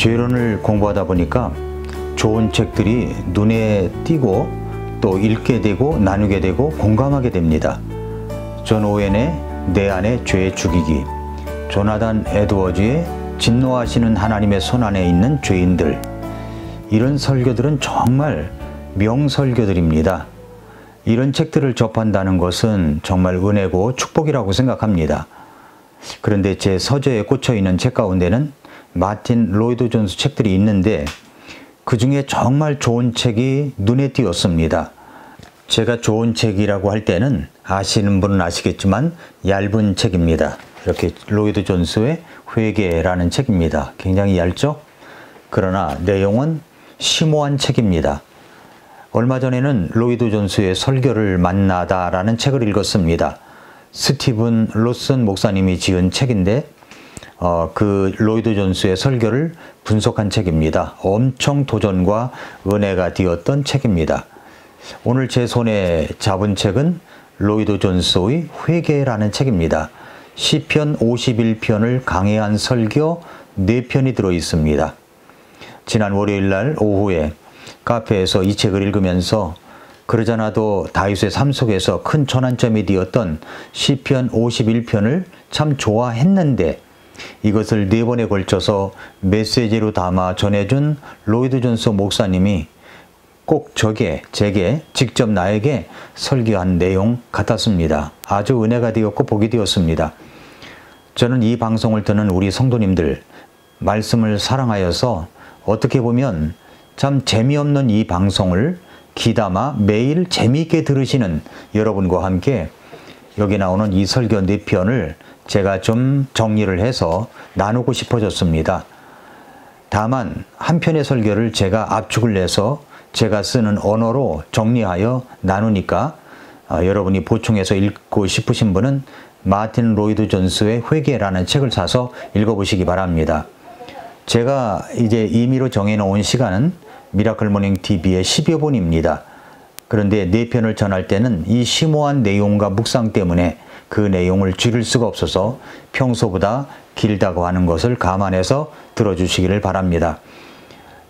죄론을 공부하다 보니까 좋은 책들이 눈에 띄고 또 읽게 되고 나누게 되고 공감하게 됩니다. 존 오웬의 내 안의 죄 죽이기, 조나단 에드워즈의 진노하시는 하나님의 손안에 있는 죄인들, 이런 설교들은 정말 명설교들입니다. 이런 책들을 접한다는 것은 정말 은혜고 축복이라고 생각합니다. 그런데 제 서재에 꽂혀 있는 책 가운데는 마틴 로이드 존스 책들이 있는데 그 중에 정말 좋은 책이 눈에 띄었습니다. 제가 좋은 책이라고 할 때는 아시는 분은 아시겠지만 얇은 책입니다. 이렇게 로이드 존스의 회개라는 책입니다. 굉장히 얇죠? 그러나 내용은 심오한 책입니다. 얼마 전에는 로이드 존스의 설교를 만나다라는 책을 읽었습니다. 스티븐 로슨 목사님이 지은 책인데 그 로이드 존스의 설교를 분석한 책입니다. 엄청 도전과 은혜가 되었던 책입니다. 오늘 제 손에 잡은 책은 로이드 존스의 회개라는 책입니다. 시편 51편을 강해한 설교 4편이 들어있습니다. 지난 월요일날 오후에 카페에서 이 책을 읽으면서 그러잖아도 다윗의 삶 속에서 큰 전환점이 되었던 시편 51편을 참 좋아했는데 이것을 4번에 걸쳐서 메시지로 담아 전해준 로이드 존스 목사님이 꼭 제게 직접 나에게 설교한 내용 같았습니다. 아주 은혜가 되었고 복이 되었습니다. 저는 이 방송을 듣는 우리 성도님들 말씀을 사랑하여서 어떻게 보면 참 재미없는 이 방송을 귀담아 매일 재미있게 들으시는 여러분과 함께 여기 나오는 이 설교 4편을 제가 좀 정리를 해서 나누고 싶어졌습니다. 다만 한 편의 설교를 제가 압축을 내서 제가 쓰는 언어로 정리하여 나누니까 여러분이 보충해서 읽고 싶으신 분은 마틴 로이드 존스의 회개라는 책을 사서 읽어보시기 바랍니다. 제가 이제 임의로 정해놓은 시간은 미라클 모닝 TV의 10여 분입니다. 그런데 4편을 전할 때는 이 심오한 내용과 묵상 때문에 그 내용을 줄일 수가 없어서 평소보다 길다고 하는 것을 감안해서 들어주시기를 바랍니다.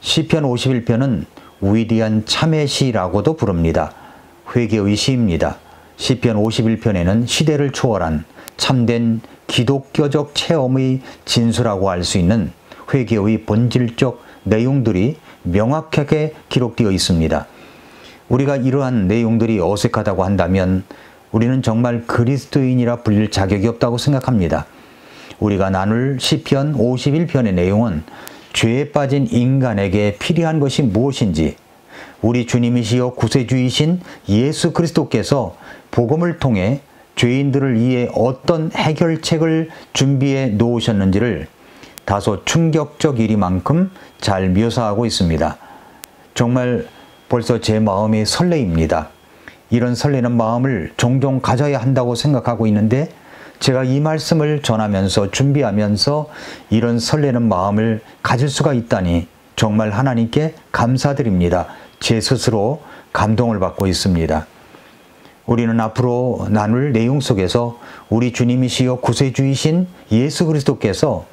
시편 51편은 위대한 참회 시라고도 부릅니다. 회개의 시입니다. 시편 51편에는 시대를 초월한 참된 기독교적 체험의 진수라고 할 수 있는 회개의 본질적 내용들이 명확하게 기록되어 있습니다. 우리가 이러한 내용들이 어색하다고 한다면 우리는 정말 그리스도인이라 불릴 자격이 없다고 생각합니다. 우리가 나눌 시편 51편의 내용은 죄에 빠진 인간에게 필요한 것이 무엇인지, 우리 주님이시여 구세주이신 예수 그리스도께서 복음을 통해 죄인들을 위해 어떤 해결책을 준비해 놓으셨는지를 다소 충격적 일이만큼 잘 묘사하고 있습니다. 정말 벌써 제 마음이 설레입니다. 이런 설레는 마음을 종종 가져야 한다고 생각하고 있는데 제가 이 말씀을 전하면서 준비하면서 이런 설레는 마음을 가질 수가 있다니 정말 하나님께 감사드립니다. 제 스스로 감동을 받고 있습니다. 우리는 앞으로 나눌 내용 속에서 우리 주님이시여 구세주이신 예수 그리스도께서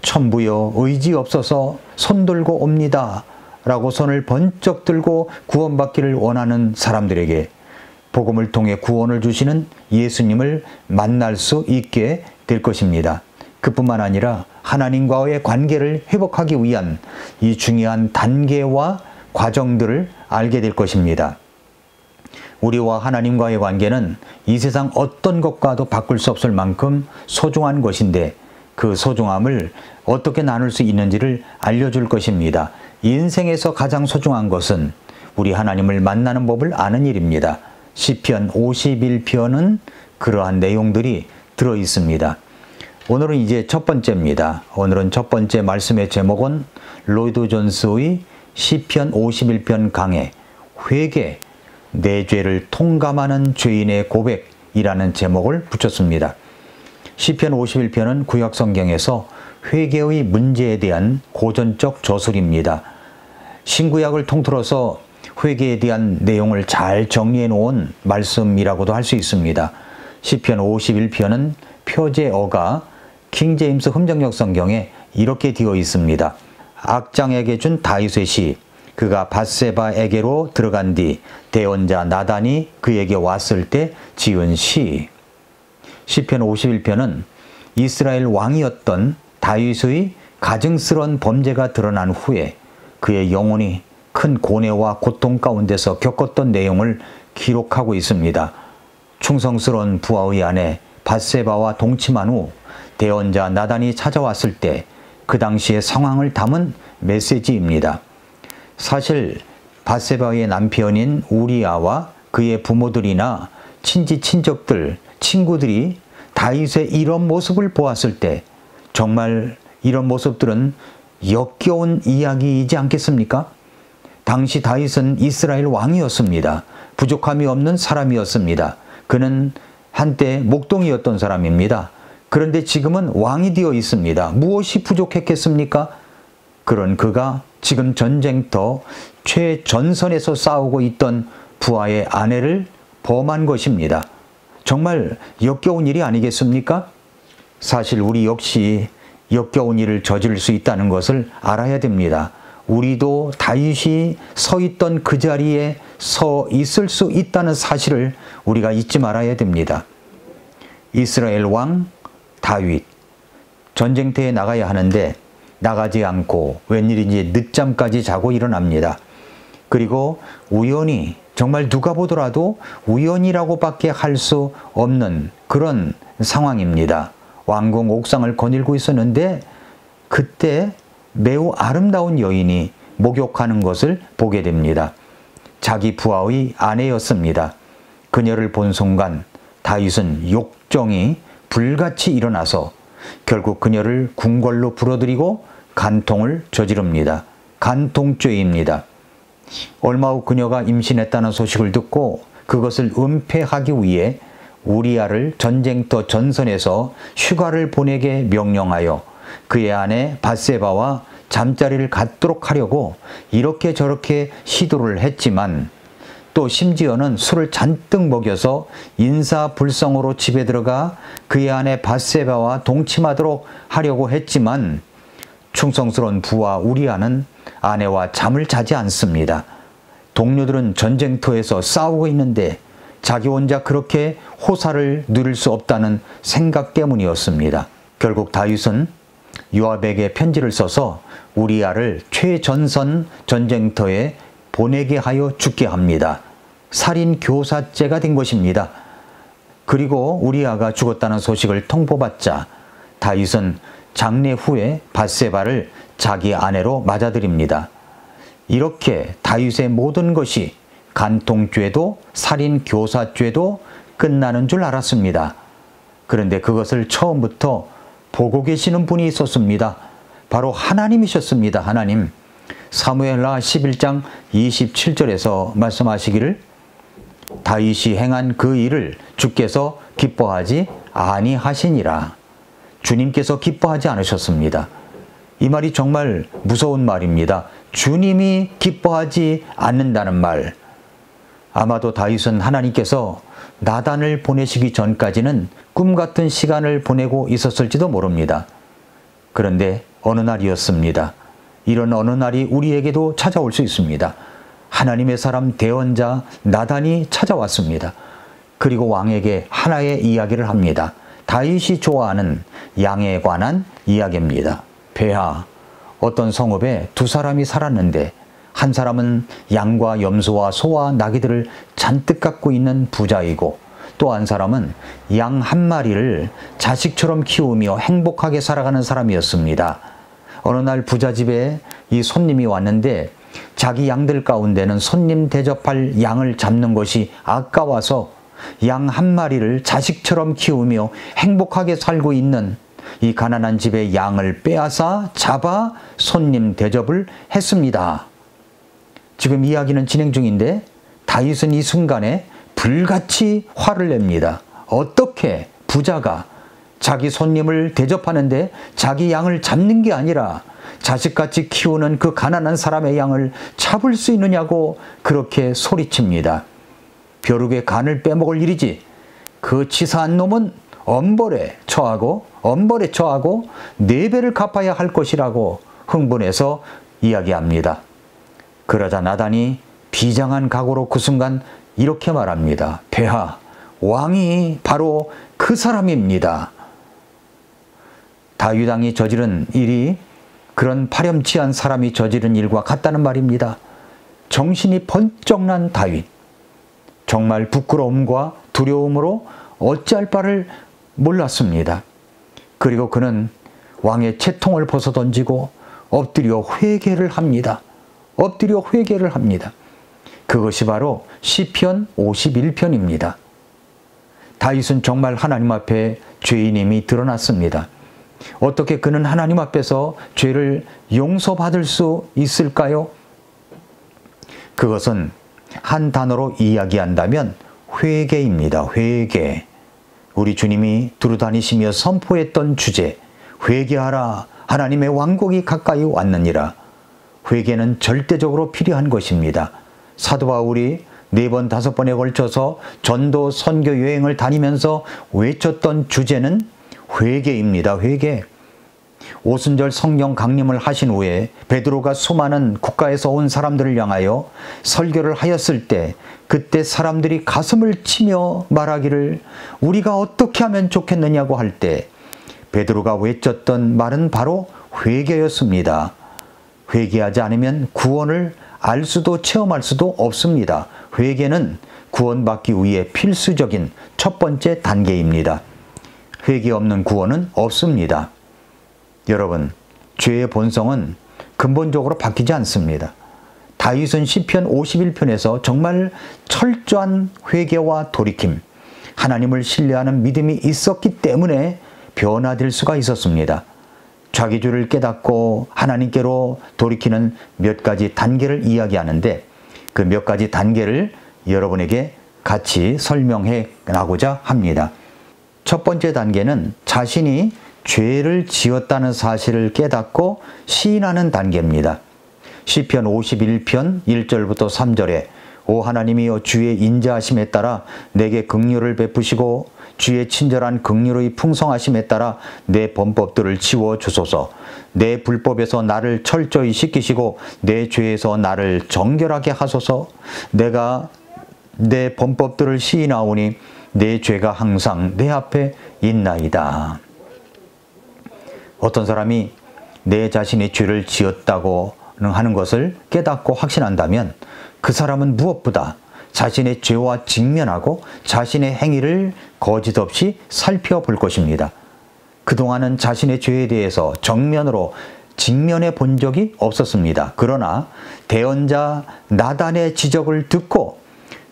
천부여 의지 없어서 손들고 옵니다 라고 손을 번쩍 들고 구원받기를 원하는 사람들에게 복음을 통해 구원을 주시는 예수님을 만날 수 있게 될 것입니다. 그뿐만 아니라 하나님과의 관계를 회복하기 위한 이 중요한 단계와 과정들을 알게 될 것입니다. 우리와 하나님과의 관계는 이 세상 어떤 것과도 바꿀 수 없을 만큼 소중한 것인데 그 소중함을 어떻게 나눌 수 있는지를 알려줄 것입니다. 인생에서 가장 소중한 것은 우리 하나님을 만나는 법을 아는 일입니다. 시편 51편은 그러한 내용들이 들어 있습니다. 오늘은 이제 첫 번째입니다. 오늘은 첫 번째 말씀의 제목은 로이드 존스의 시편 51편 강해, 회개, 내 죄를 통감하는 죄인의 고백이라는 제목을 붙였습니다. 시편 51편은 구약 성경에서 회개의 문제에 대한 고전적 저술입니다. 신구약을 통틀어서 회개에 대한 내용을 잘 정리해 놓은 말씀이라고도 할 수 있습니다. 시편 51편은 표제어가 킹제임스 흠정역 성경에 이렇게 되어 있습니다. 악장에게 준 다윗의 시, 그가 밧세바에게로 들어간 뒤 대언자 나단이 그에게 왔을 때 지은 시. 시편 51편은 이스라엘 왕이었던 다윗의 가증스러운 범죄가 드러난 후에 그의 영혼이 큰 고뇌와 고통 가운데서 겪었던 내용을 기록하고 있습니다. 충성스러운 부하의 아내 밧세바와 동침한 후 대언자 나단이 찾아왔을 때 그 당시의 상황을 담은 메시지입니다. 사실 밧세바의 남편인 우리아와 그의 부모들이나 친지친척들, 친구들이 다윗의 이런 모습을 보았을 때 정말 이런 모습들은 역겨운 이야기이지 않겠습니까? 당시 다윗은 이스라엘 왕이었습니다. 부족함이 없는 사람이었습니다. 그는 한때 목동이었던 사람입니다. 그런데 지금은 왕이 되어 있습니다. 무엇이 부족했겠습니까? 그런 그가 지금 전쟁터 최전선에서 싸우고 있던 부하의 아내를 범한 것입니다. 정말 역겨운 일이 아니겠습니까? 사실 우리 역시 역겨운 일을 저지를 수 있다는 것을 알아야 됩니다. 우리도 다윗이 서 있던 그 자리에 서 있을 수 있다는 사실을 우리가 잊지 말아야 됩니다. 이스라엘 왕 다윗, 전쟁터에 나가야 하는데 나가지 않고 웬일인지 늦잠까지 자고 일어납니다. 그리고 우연히, 정말 누가 보더라도 우연이라고밖에 할 수 없는 그런 상황입니다. 왕궁 옥상을 거닐고 있었는데 그때 매우 아름다운 여인이 목욕하는 것을 보게 됩니다. 자기 부하의 아내였습니다. 그녀를 본 순간 다윗은 욕정이 불같이 일어나서 결국 그녀를 궁궐로 불어들이고 간통을 저지릅니다. 간통죄입니다. 얼마 후 그녀가 임신했다는 소식을 듣고 그것을 은폐하기 위해 우리아를 전쟁터 전선에서 휴가를 보내게 명령하여 그의 아내 밧세바와 잠자리를 갖도록 하려고 이렇게 저렇게 시도를 했지만 또 심지어는 술을 잔뜩 먹여서 인사불성으로 집에 들어가 그의 아내 밧세바와 동침하도록 하려고 했지만 충성스러운 부하 우리아는 아내와 잠을 자지 않습니다. 동료들은 전쟁터에서 싸우고 있는데 자기 혼자 그렇게 호사를 누릴 수 없다는 생각 때문이었습니다. 결국 다윗은 요압에게 편지를 써서 우리아를 최전선 전쟁터에 보내게 하여 죽게 합니다. 살인 교사죄가 된 것입니다. 그리고 우리아가 죽었다는 소식을 통보받자 다윗은 장례 후에 밧세바를 자기 아내로 맞아들입니다. 이렇게 다윗의 모든 것이 간통죄도 살인 교사죄도 끝나는 줄 알았습니다. 그런데 그것을 처음부터 보고 계시는 분이 있었습니다. 바로 하나님이셨습니다. 하나님. 사무엘하 11장 27절에서 말씀하시기를 다윗이 행한 그 일을 주께서 기뻐하지 아니하시니라. 주님께서 기뻐하지 않으셨습니다. 이 말이 정말 무서운 말입니다. 주님이 기뻐하지 않는다는 말. 아마도 다윗은 하나님께서 나단을 보내시기 전까지는 꿈 같은 시간을 보내고 있었을지도 모릅니다. 그런데 어느 날이었습니다. 이런 어느 날이 우리에게도 찾아올 수 있습니다. 하나님의 사람 대언자 나단이 찾아왔습니다. 그리고 왕에게 하나의 이야기를 합니다. 다윗이 좋아하는 양에 관한 이야기입니다. 폐하, 어떤 성읍에 두 사람이 살았는데 한 사람은 양과 염소와 소와 나귀들을 잔뜩 갖고 있는 부자이고 또 한 사람은 양 한 마리를 자식처럼 키우며 행복하게 살아가는 사람이었습니다. 어느 날 부자 집에 이 손님이 왔는데 자기 양들 가운데는 손님 대접할 양을 잡는 것이 아까워서 양 한 마리를 자식처럼 키우며 행복하게 살고 있는 이 가난한 집의 양을 빼앗아 잡아 손님 대접을 했습니다. 지금 이야기는 진행 중인데 다윗은 이 순간에 불같이 화를 냅니다. 어떻게 부자가 자기 손님을 대접하는데 자기 양을 잡는 게 아니라 자식같이 키우는 그 가난한 사람의 양을 잡을 수 있느냐고 그렇게 소리칩니다. 벼룩의 간을 빼먹을 일이지 그 치사한 놈은 엄벌에 처하고 4배를 갚아야 할 것이라고 흥분해서 이야기합니다. 그러자 나단이 비장한 각오로 그 순간 이렇게 말합니다. 폐하, 왕이 바로 그 사람입니다. 다윗 왕이 저지른 일이 그런 파렴치한 사람이 저지른 일과 같다는 말입니다. 정신이 번쩍 난 다윗. 정말 부끄러움과 두려움으로 어찌할 바를 몰랐습니다. 그리고 그는 왕의 채통을 벗어던지고 엎드려 회개를 합니다. 엎드려 회개를 합니다. 그것이 바로 시편 51편입니다. 다윗은 정말 하나님 앞에 죄인임이 드러났습니다. 어떻게 그는 하나님 앞에서 죄를 용서받을 수 있을까요? 그것은 한 단어로 이야기한다면 회개입니다. 회개. 우리 주님이 두루다니시며 선포했던 주제, 회개하라, 하나님의 왕국이 가까이 왔느니라. 회개는 절대적으로 필요한 것입니다. 사도 바울이 4번, 5번에 걸쳐서 전도 선교 여행을 다니면서 외쳤던 주제는 회개입니다. 회개. 오순절 성령 강림을 하신 후에 베드로가 수많은 국가에서 온 사람들을 향하여 설교를 하였을 때 그때 사람들이 가슴을 치며 말하기를 우리가 어떻게 하면 좋겠느냐고 할 때 베드로가 외쳤던 말은 바로 회개였습니다. 회개하지 않으면 구원을 알 수도 체험할 수도 없습니다. 회개는 구원받기 위해 필수적인 첫 번째 단계입니다. 회개 없는 구원은 없습니다. 여러분, 죄의 본성은 근본적으로 바뀌지 않습니다. 다윗은 시편 51편에서 정말 철저한 회개와 돌이킴, 하나님을 신뢰하는 믿음이 있었기 때문에 변화될 수가 있었습니다. 자기 죄를 깨닫고 하나님께로 돌이키는 몇 가지 단계를 이야기하는데 그 몇 가지 단계를 여러분에게 같이 설명해 나고자 합니다. 첫 번째 단계는 자신이 죄를 지었다는 사실을 깨닫고 시인하는 단계입니다. 시편 51편 1절부터 3절에 오 하나님이여 주의 인자하심에 따라 내게 긍휼을 베푸시고 주의 친절한 긍휼의 풍성하심에 따라 내 범법들을 치워 주소서. 내 불법에서 나를 철저히 씻기시고 내 죄에서 나를 정결하게 하소서. 내가 내 범법들을 시인하오니 내 죄가 항상 내 앞에 있나이다. 어떤 사람이 내 자신이 죄를 지었다고 하는 것을 깨닫고 확신한다면 그 사람은 무엇보다 자신의 죄와 직면하고 자신의 행위를 거짓 없이 살펴볼 것입니다. 그동안은 자신의 죄에 대해서 정면으로 직면해 본 적이 없었습니다. 그러나 대언자 나단의 지적을 듣고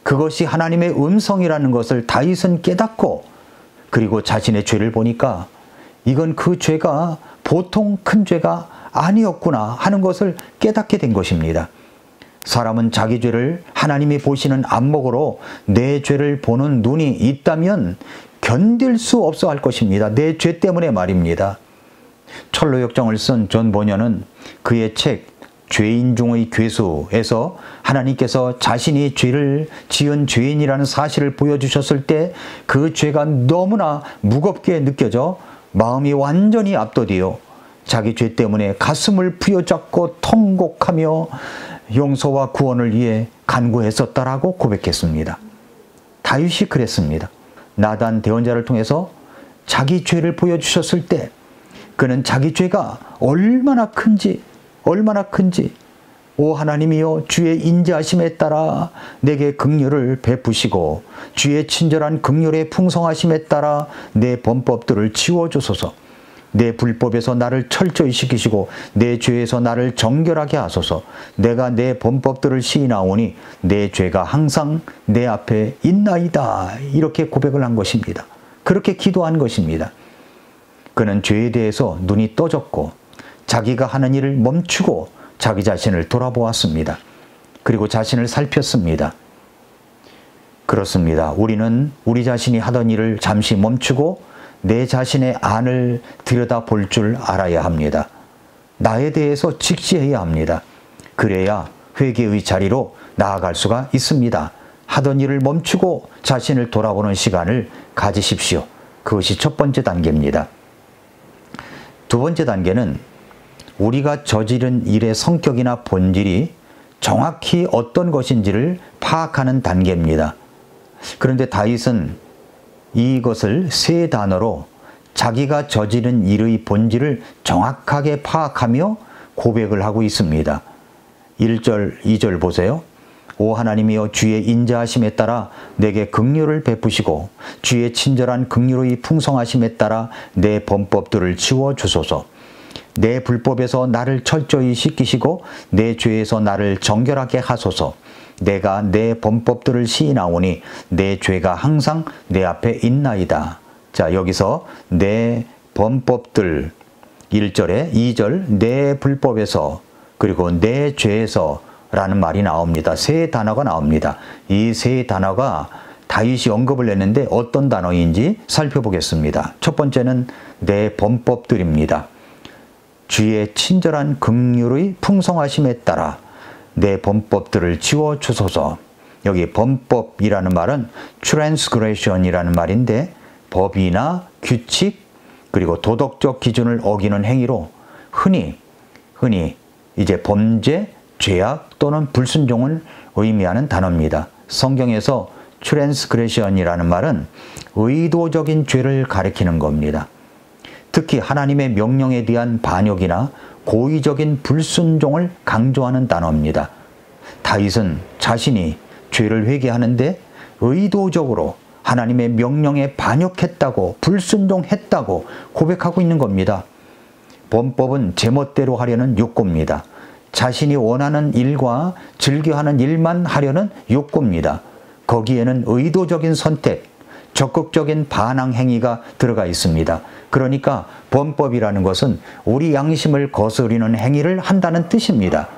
그것이 하나님의 음성이라는 것을 다윗은 깨닫고 그리고 자신의 죄를 보니까 이건 그 죄가 보통 큰 죄가 아니었구나 하는 것을 깨닫게 된 것입니다. 사람은 자기 죄를 하나님이 보시는 안목으로 내 죄를 보는 눈이 있다면 견딜 수 없어 할 것입니다. 내 죄 때문에 말입니다. 철로역정을 쓴 존 보녀는 그의 책 죄인 중의 괴수에서 하나님께서 자신이 죄를 지은 죄인이라는 사실을 보여주셨을 때 그 죄가 너무나 무겁게 느껴져 마음이 완전히 압도되어 자기 죄 때문에 가슴을 부여잡고 통곡하며 용서와 구원을 위해 간구했었다라고 고백했습니다. 다윗이 그랬습니다. 나단 대언자를 통해서 자기 죄를 보여주셨을 때 그는 자기 죄가 얼마나 큰지 오 하나님이여 주의 인자하심에 따라 내게 긍휼을 베푸시고 주의 친절한 긍휼의 풍성하심에 따라 내 범법들을 지워주소서. 내 불법에서 나를 철저히 시키시고 내 죄에서 나를 정결하게 하소서. 내가 내 범법들을 시인하오니 내 죄가 항상 내 앞에 있나이다. 이렇게 고백을 한 것입니다. 그렇게 기도한 것입니다. 그는 죄에 대해서 눈이 떠졌고 자기가 하는 일을 멈추고 자기 자신을 돌아보았습니다. 그리고 자신을 살폈습니다. 그렇습니다. 우리는 우리 자신이 하던 일을 잠시 멈추고 내 자신의 안을 들여다볼 줄 알아야 합니다. 나에 대해서 직시해야 합니다. 그래야 회개의 자리로 나아갈 수가 있습니다. 하던 일을 멈추고 자신을 돌아보는 시간을 가지십시오. 그것이 첫 번째 단계입니다. 두 번째 단계는 우리가 저지른 일의 성격이나 본질이 정확히 어떤 것인지를 파악하는 단계입니다. 그런데 다윗은 이것을 세 단어로 자기가 저지른 일의 본질을 정확하게 파악하며 고백을 하고 있습니다. 1절, 2절 보세요. 오 하나님이여 주의 인자하심에 따라 내게 긍휼을 베푸시고 주의 친절한 긍휼의 풍성하심에 따라 내 범법들을 치워 주소서. 내 불법에서 나를 철저히 씻기시고 내 죄에서 나를 정결하게 하소서. 내가 내 범법들을 시인하오니 내 죄가 항상 내 앞에 있나이다. 자, 여기서 내 범법들 1절에 2절 내 불법에서 그리고 내 죄에서 라는 말이 나옵니다. 세 단어가 나옵니다. 이 세 단어가 다윗이 언급을 했는데 어떤 단어인지 살펴보겠습니다. 첫 번째는 내 범법들입니다. 주의 친절한 긍휼의 풍성하심에 따라 내 범법들을 지워 주소서. 여기 범법이라는 말은 transgression이라는 말인데 법이나 규칙 그리고 도덕적 기준을 어기는 행위로 흔히 이제 범죄, 죄악 또는 불순종을 의미하는 단어입니다. 성경에서 transgression이라는 말은 의도적인 죄를 가리키는 겁니다. 특히 하나님의 명령에 대한 반역이나 고의적인 불순종을 강조하는 단어입니다. 다윗은 자신이 죄를 회개하는데 의도적으로 하나님의 명령에 반역했다고 불순종했다고 고백하고 있는 겁니다. 범법은 제멋대로 하려는 욕구입니다. 자신이 원하는 일과 즐겨하는 일만 하려는 욕구입니다. 거기에는 의도적인 선택, 적극적인 반항 행위가 들어가 있습니다. 그러니까 범법이라는 것은 우리 양심을 거스르는 행위를 한다는 뜻입니다.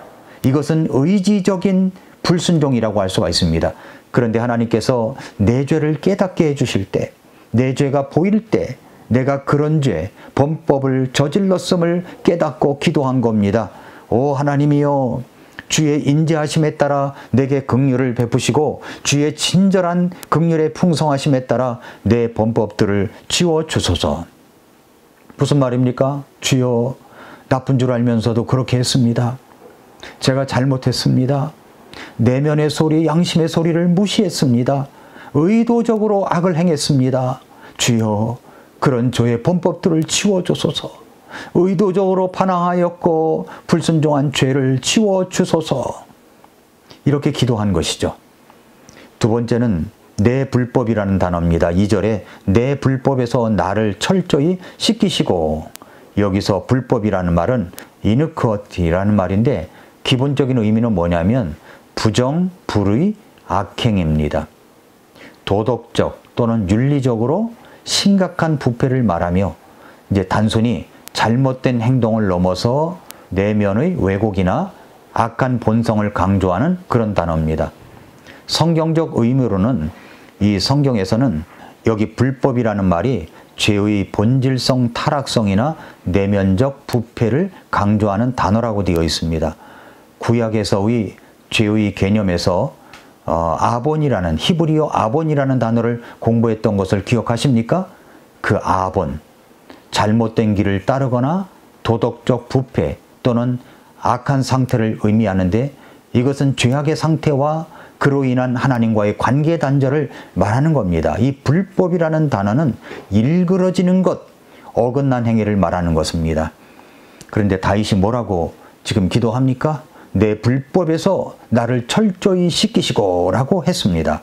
이것은 의지적인 불순종이라고 할 수가 있습니다. 그런데 하나님께서 내 죄를 깨닫게 해주실 때, 내 죄가 보일 때 내가 그런 죄, 범법을 저질렀음을 깨닫고 기도한 겁니다. 오 하나님이여 주의 인자하심에 따라 내게 긍휼을 베푸시고 주의 친절한 긍휼의 풍성하심에 따라 내 범법들을 지워 주소서. 무슨 말입니까? 주여 나쁜 줄 알면서도 그렇게 했습니다. 제가 잘못했습니다. 내면의 소리, 양심의 소리를 무시했습니다. 의도적으로 악을 행했습니다. 주여 그런 저의 범법들을 치워주소서. 의도적으로 반항하였고 불순종한 죄를 치워주소서. 이렇게 기도한 것이죠. 두 번째는 내 불법이라는 단어입니다. 2절에 내 불법에서 나를 철저히 씻기시고, 여기서 불법이라는 말은 iniquity라는 말인데 기본적인 의미는 뭐냐면 부정, 불의, 악행입니다. 도덕적 또는 윤리적으로 심각한 부패를 말하며 이제 단순히 잘못된 행동을 넘어서 내면의 왜곡이나 악한 본성을 강조하는 그런 단어입니다. 성경적 의미로는 이 성경에서는 여기 불법이라는 말이 죄의 본질성 타락성이나 내면적 부패를 강조하는 단어라고 되어 있습니다. 구약에서의 죄의 개념에서 아본이라는 히브리어 아본이라는 단어를 공부했던 것을 기억하십니까? 그 아본, 잘못된 길을 따르거나 도덕적 부패 또는 악한 상태를 의미하는데 이것은 죄악의 상태와 그로 인한 하나님과의 관계 단절을 말하는 겁니다. 이 불법이라는 단어는 일그러지는 것, 어긋난 행위를 말하는 것입니다. 그런데 다윗이 뭐라고 지금 기도합니까? 내 불법에서 나를 철저히 씻기시고 라고 했습니다.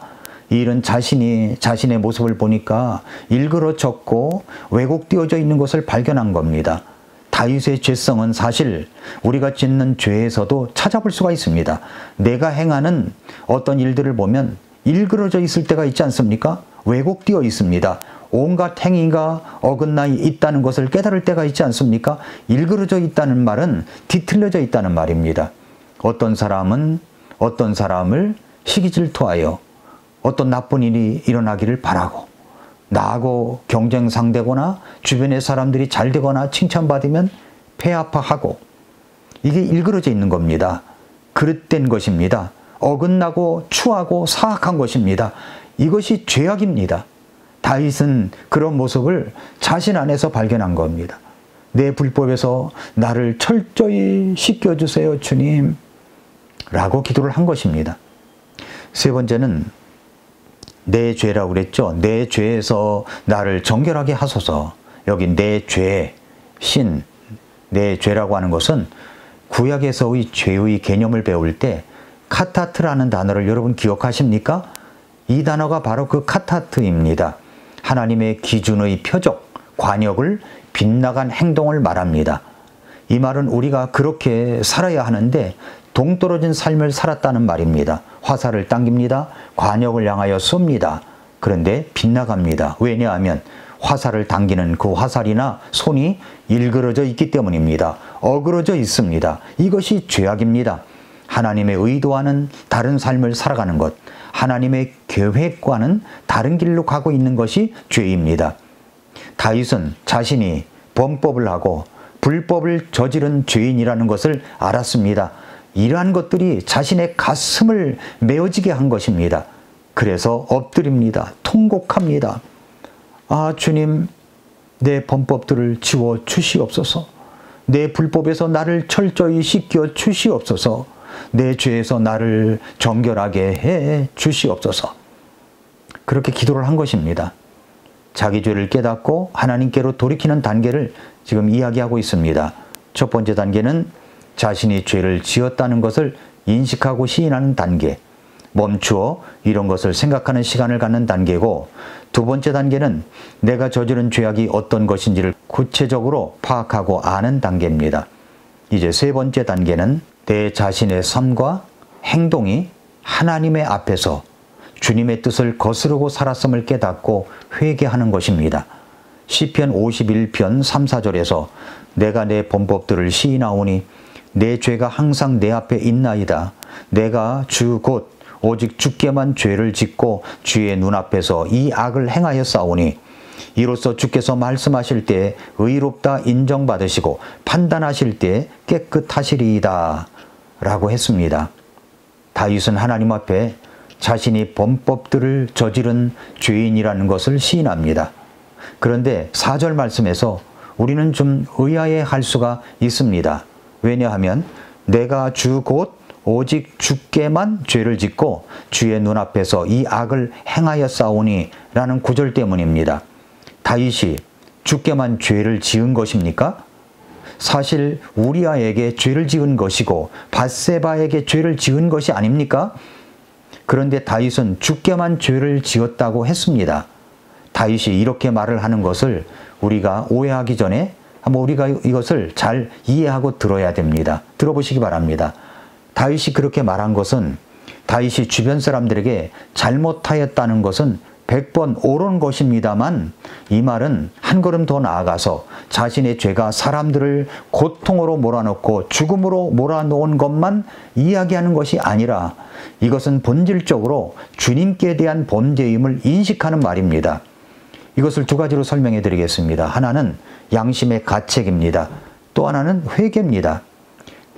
이 일은 자신의 모습을 보니까 일그러졌고 왜곡되어져 있는 것을 발견한 겁니다. 다윗의 죄성은 사실 우리가 짓는 죄에서도 찾아볼 수가 있습니다. 내가 행하는 어떤 일들을 보면 일그러져 있을 때가 있지 않습니까? 왜곡되어 있습니다. 온갖 행위가 어긋나 있다는 것을 깨달을 때가 있지 않습니까? 일그러져 있다는 말은 뒤틀려져 있다는 말입니다. 어떤 사람은 어떤 사람을 시기 질투하여 어떤 나쁜 일이 일어나기를 바라고 나하고 경쟁 상대거나 주변의 사람들이 잘 되거나 칭찬받으면 폐아파하고 이게 일그러져 있는 겁니다. 그릇된 것입니다. 어긋나고 추하고 사악한 것입니다. 이것이 죄악입니다. 다윗은 그런 모습을 자신 안에서 발견한 겁니다. 내 불법에서 나를 철저히 씻겨주세요, 주님. 라고 기도를 한 것입니다. 세 번째는 내 죄라고 그랬죠. 내 죄에서 나를 정결하게 하소서. 여기 내 죄, 신, 내 죄라고 하는 것은 구약에서의 죄의 개념을 배울 때 카타트라는 단어를 여러분 기억하십니까? 이 단어가 바로 그 카타트입니다. 하나님의 기준의 표적, 관역을 빗나간 행동을 말합니다. 이 말은 우리가 그렇게 살아야 하는데 동떨어진 삶을 살았다는 말입니다. 화살을 당깁니다. 관역을 향하여 쏩니다. 그런데 빗나갑니다. 왜냐하면 화살을 당기는 그 화살이나 손이 일그러져 있기 때문입니다. 어그러져 있습니다. 이것이 죄악입니다. 하나님의 의도와는 다른 삶을 살아가는 것, 하나님의 계획과는 다른 길로 가고 있는 것이 죄입니다. 다윗은 자신이 범법을 하고 불법을 저지른 죄인이라는 것을 알았습니다. 이러한 것들이 자신의 가슴을 메어지게 한 것입니다. 그래서 엎드립니다. 통곡합니다. 아, 주님, 내 범법들을 지워 주시옵소서. 내 불법에서 나를 철저히 씻겨 주시옵소서. 내 죄에서 나를 정결하게 해 주시옵소서. 그렇게 기도를 한 것입니다. 자기 죄를 깨닫고 하나님께로 돌이키는 단계를 지금 이야기하고 있습니다. 첫 번째 단계는 자신이 죄를 지었다는 것을 인식하고 시인하는 단계, 멈추어 이런 것을 생각하는 시간을 갖는 단계고, 두 번째 단계는 내가 저지른 죄악이 어떤 것인지를 구체적으로 파악하고 아는 단계입니다. 이제 세 번째 단계는 내 자신의 삶과 행동이 하나님의 앞에서 주님의 뜻을 거스르고 살았음을 깨닫고 회개하는 것입니다. 시편 51편 3, 4절에서 내가 내 범법들을 시인하오니 내 죄가 항상 내 앞에 있나이다. 내가 주 곧 오직 주께만 죄를 짓고 주의 눈앞에서 이 악을 행하였사오니 이로써 주께서 말씀하실 때 의롭다 인정받으시고 판단하실 때 깨끗하시리이다 라고 했습니다. 다윗은 하나님 앞에 자신이 범법들을 저지른 죄인이라는 것을 시인합니다. 그런데 4절 말씀에서 우리는 좀 의아해할 수가 있습니다. 왜냐하면 내가 주 곧 오직 주께만 죄를 짓고 주의 눈앞에서 이 악을 행하였사오니 라는 구절 때문입니다. 다윗이 주께만 죄를 지은 것입니까? 사실 우리아에게 죄를 지은 것이고 밧세바에게 죄를 지은 것이 아닙니까? 그런데 다윗은 주께만 죄를 지었다고 했습니다. 다윗이 이렇게 말을 하는 것을 우리가 오해하기 전에 한번 우리가 이것을 잘 이해하고 들어야 됩니다. 들어보시기 바랍니다. 다윗이 그렇게 말한 것은 다윗이 주변 사람들에게 잘못하였다는 것은 100번 옳은 것입니다만 이 말은 한 걸음 더 나아가서 자신의 죄가 사람들을 고통으로 몰아넣고 죽음으로 몰아놓은 것만 이야기하는 것이 아니라 이것은 본질적으로 주님께 대한 범죄임을 인식하는 말입니다. 이것을 두 가지로 설명해 드리겠습니다. 하나는 양심의 가책입니다. 또 하나는 회개입니다.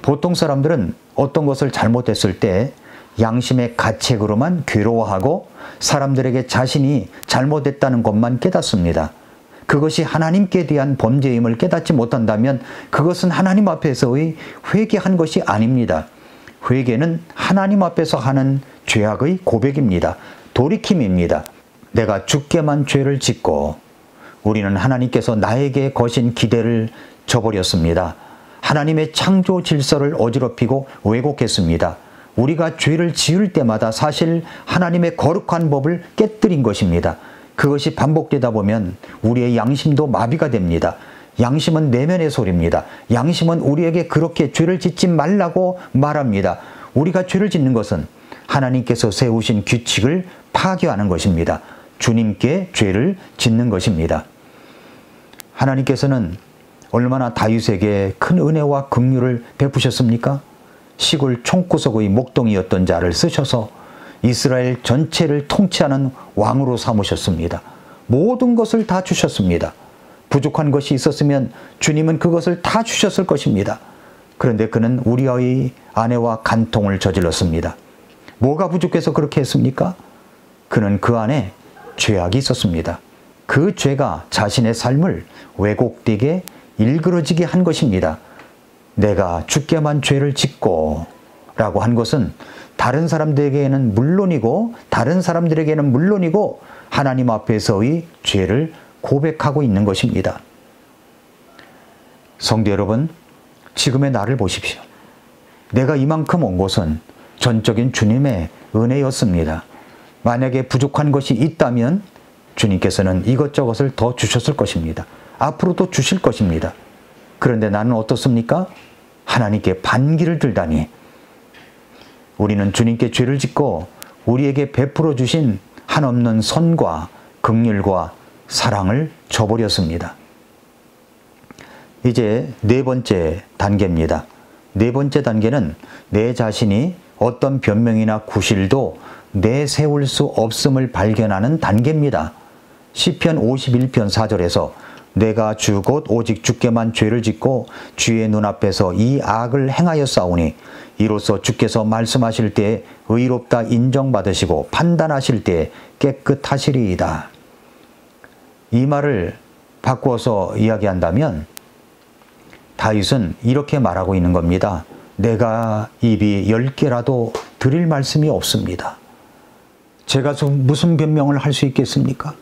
보통 사람들은 어떤 것을 잘못했을 때 양심의 가책으로만 괴로워하고 사람들에게 자신이 잘못했다는 것만 깨닫습니다. 그것이 하나님께 대한 범죄임을 깨닫지 못한다면 그것은 하나님 앞에서의 회개한 것이 아닙니다. 회개는 하나님 앞에서 하는 죄악의 고백입니다. 돌이킴입니다. 내가 주께만 죄를 짓고 우리는 하나님께서 나에게 거신 기대를 저버렸습니다. 하나님의 창조 질서를 어지럽히고 왜곡했습니다. 우리가 죄를 지을 때마다 사실 하나님의 거룩한 법을 깨뜨린 것입니다. 그것이 반복되다 보면 우리의 양심도 마비가 됩니다. 양심은 내면의 소리입니다. 양심은 우리에게 그렇게 죄를 짓지 말라고 말합니다. 우리가 죄를 짓는 것은 하나님께서 세우신 규칙을 파괴하는 것입니다. 주님께 죄를 짓는 것입니다. 하나님께서는 얼마나 다윗에게 큰 은혜와 긍휼을 베푸셨습니까? 시골 총구석의 목동이었던 자를 쓰셔서 이스라엘 전체를 통치하는 왕으로 삼으셨습니다. 모든 것을 다 주셨습니다. 부족한 것이 있었으면 주님은 그것을 다 주셨을 것입니다. 그런데 그는 우리아의 아내와 간통을 저질렀습니다. 뭐가 부족해서 그렇게 했습니까? 그는 그 안에 죄악이 있었습니다. 그 죄가 자신의 삶을 왜곡되게 일그러지게 한 것입니다. 내가 주께만 죄를 짓고 라고 한 것은 다른 사람들에게는 물론이고 하나님 앞에서의 죄를 고백하고 있는 것입니다. 성도 여러분, 지금의 나를 보십시오. 내가 이만큼 온 것은 전적인 주님의 은혜였습니다. 만약에 부족한 것이 있다면 주님께서는 이것저것을 더 주셨을 것입니다. 앞으로도 주실 것입니다. 그런데 나는 어떻습니까? 하나님께 반기를 들다니. 우리는 주님께 죄를 짓고 우리에게 베풀어 주신 한없는 선과 긍휼과 사랑을 저버렸습니다. 이제 네 번째 단계입니다. 네 번째 단계는 내 자신이 어떤 변명이나 구실도 내세울 수 없음을 발견하는 단계입니다. 시편 51편 4절에서 내가 주 곧 오직 주께만 죄를 짓고 주의 눈앞에서 이 악을 행하였사오니 이로써 주께서 말씀하실 때에 의롭다 인정받으시고 판단하실 때에 깨끗하시리이다. 이 말을 바꾸어서 이야기한다면 다윗은 이렇게 말하고 있는 겁니다. 내가 입이 10개라도 드릴 말씀이 없습니다. 제가 무슨 변명을 할 수 있겠습니까?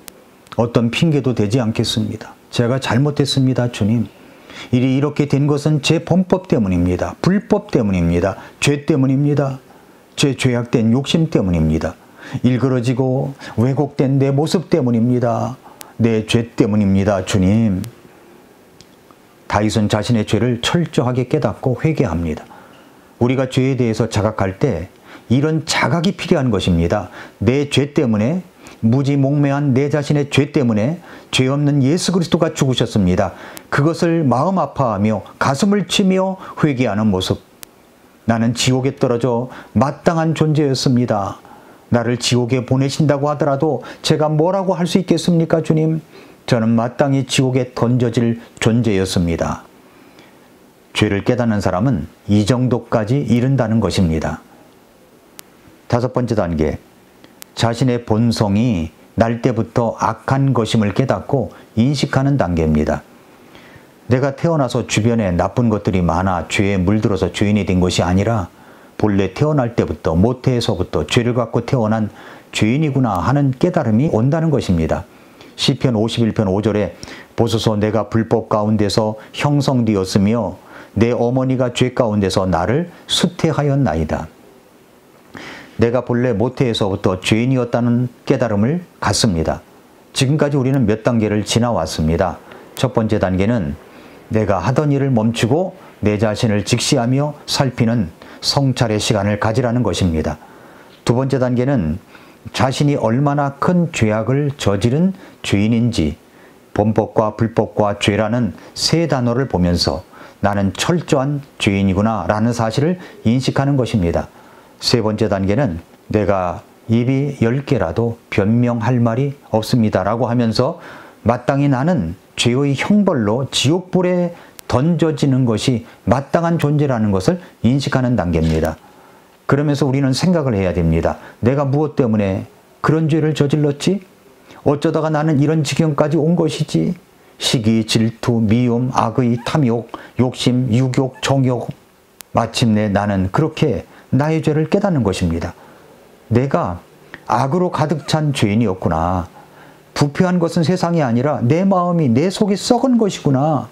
어떤 핑계도 되지 않겠습니다. 제가 잘못했습니다, 주님. 일이 이렇게 된 것은 제 범법 때문입니다. 불법 때문입니다. 죄 때문입니다. 제 죄악된 욕심 때문입니다. 일그러지고 왜곡된 내 모습 때문입니다. 내 죄 때문입니다, 주님. 다윗은 자신의 죄를 철저하게 깨닫고 회개합니다. 우리가 죄에 대해서 자각할 때 이런 자각이 필요한 것입니다. 내 죄 때문에, 무지몽매한 내 자신의 죄 때문에 죄 없는 예수 그리스도가 죽으셨습니다. 그것을 마음 아파하며 가슴을 치며 회개하는 모습. 나는 지옥에 떨어져 마땅한 존재였습니다. 나를 지옥에 보내신다고 하더라도 제가 뭐라고 할 수 있겠습니까, 주님? 저는 마땅히 지옥에 던져질 존재였습니다. 죄를 깨닫는 사람은 이 정도까지 이른다는 것입니다. 다섯 번째 단계, 자신의 본성이 날 때부터 악한 것임을 깨닫고 인식하는 단계입니다. 내가 태어나서 주변에 나쁜 것들이 많아 죄에 물들어서 죄인이 된 것이 아니라 본래 태어날 때부터 모태에서부터 죄를 갖고 태어난 죄인이구나 하는 깨달음이 온다는 것입니다. 시편 51편 5절에 보소서 내가 불법 가운데서 형성되었으며 내 어머니가 죄 가운데서 나를 수태하였나이다. 내가 본래 모태에서부터 죄인이었다는 깨달음을 갖습니다. 지금까지 우리는 몇 단계를 지나왔습니다. 첫 번째 단계는 내가 하던 일을 멈추고 내 자신을 직시하며 살피는 성찰의 시간을 가지라는 것입니다. 두 번째 단계는 자신이 얼마나 큰 죄악을 저지른 죄인인지 범법과 불법과 죄라는 세 단어를 보면서 나는 철저한 죄인이구나 라는 사실을 인식하는 것입니다. 세 번째 단계는 내가 입이 10개라도 변명할 말이 없습니다 라고 하면서 마땅히 나는 죄의 형벌로 지옥불에 던져지는 것이 마땅한 존재라는 것을 인식하는 단계입니다. 그러면서 우리는 생각을 해야 됩니다. 내가 무엇 때문에 그런 죄를 저질렀지? 어쩌다가 나는 이런 지경까지 온 것이지? 시기, 질투, 미움, 악의, 탐욕, 욕심, 유욕, 정욕. 마침내 나는 그렇게 나의 죄를 깨닫는 것입니다. 내가 악으로 가득 찬 죄인이었구나. 부패한 것은 세상이 아니라 내 마음이 내 속이 썩은 것이구나.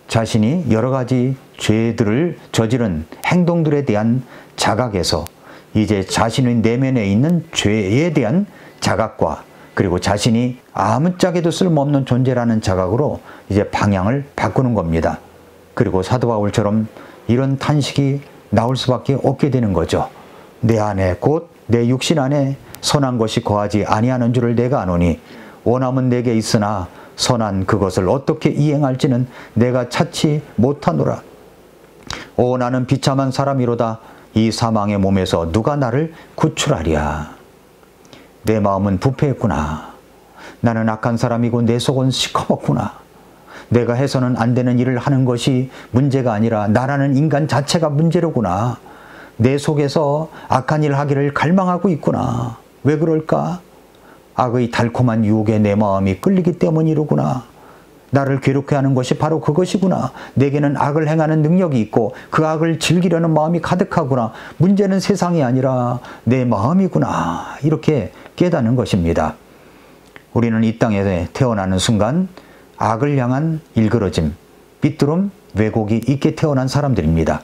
자신이 여러 가지 죄들을 저지른 행동들에 대한 자각에서 이제 자신의 내면에 있는 죄에 대한 자각과 그리고 자신이 아무짝에도 쓸모없는 존재라는 자각으로 이제 방향을 바꾸는 겁니다. 그리고 사도 바울처럼 이런 탄식이 나올 수밖에 없게 되는 거죠. 내 안에 곧 내 육신 안에 선한 것이 거하지 아니하는 줄을 내가 아노니 원함은 내게 있으나 선한 그것을 어떻게 이행할지는 내가 찾지 못하노라. 오 나는 비참한 사람이로다. 이 사망의 몸에서 누가 나를 구출하랴. 내 마음은 부패했구나. 나는 악한 사람이고 내 속은 시커멓구나. 내가 해서는 안 되는 일을 하는 것이 문제가 아니라 나라는 인간 자체가 문제로구나. 내 속에서 악한 일을 하기를 갈망하고 있구나. 왜 그럴까? 악의 달콤한 유혹에 내 마음이 끌리기 때문이로구나. 나를 괴롭게 하는 것이 바로 그것이구나. 내게는 악을 행하는 능력이 있고 그 악을 즐기려는 마음이 가득하구나. 문제는 세상이 아니라 내 마음이구나. 이렇게 깨닫는 것입니다. 우리는 이 땅에 태어나는 순간 악을 향한 일그러짐, 삐뚤음, 왜곡이 있게 태어난 사람들입니다.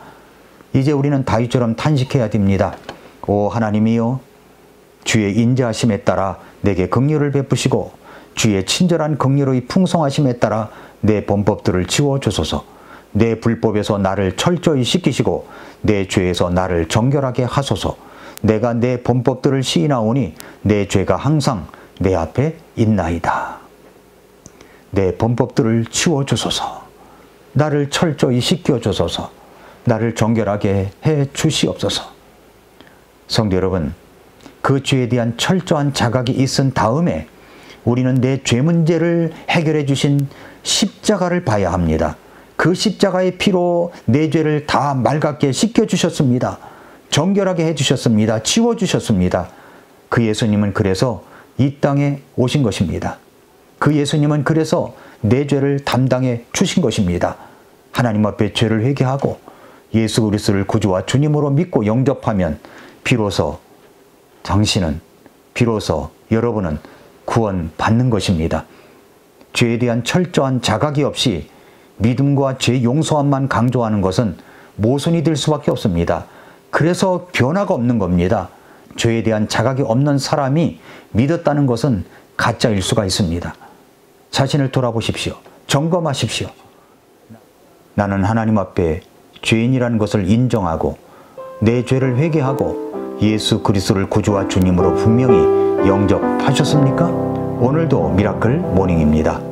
이제 우리는 다윗처럼 탄식해야 됩니다. 오 하나님이여, 주의 인자하심에 따라 내게 긍휼을 베푸시고 주의 친절한 긍휼의 풍성하심에 따라 내 범법들을 지워주소서. 내 불법에서 나를 철저히 씻기시고 내 죄에서 나를 정결하게 하소서. 내가 내 범법들을 시인하오니 내 죄가 항상 내 앞에 있나이다. 내 범법들을 치워주소서. 나를 철저히 씻겨주소서. 나를 정결하게 해 주시옵소서. 성도 여러분, 그 죄에 대한 철저한 자각이 있은 다음에 우리는 내 죄 문제를 해결해 주신 십자가를 봐야 합니다. 그 십자가의 피로 내 죄를 다 맑게 씻겨주셨습니다. 정결하게 해주셨습니다. 치워주셨습니다. 그 예수님은 그래서 이 땅에 오신 것입니다. 그 예수님은 그래서 내 죄를 담당해 주신 것입니다. 하나님 앞에 죄를 회개하고 예수 그리스도를 구주와 주님으로 믿고 영접하면 비로소 당신은, 비로소 여러분은 구원 받는 것입니다. 죄에 대한 철저한 자각이 없이 믿음과 죄 용서함만 강조하는 것은 모순이 될 수밖에 없습니다. 그래서 변화가 없는 겁니다. 죄에 대한 자각이 없는 사람이 믿었다는 것은 가짜일 수가 있습니다. 자신을 돌아보십시오. 점검하십시오. 나는 하나님 앞에 죄인이라는 것을 인정하고 내 죄를 회개하고 예수 그리스도를 구주와 주님으로 분명히 영접하셨습니까? 오늘도 미라클 모닝입니다.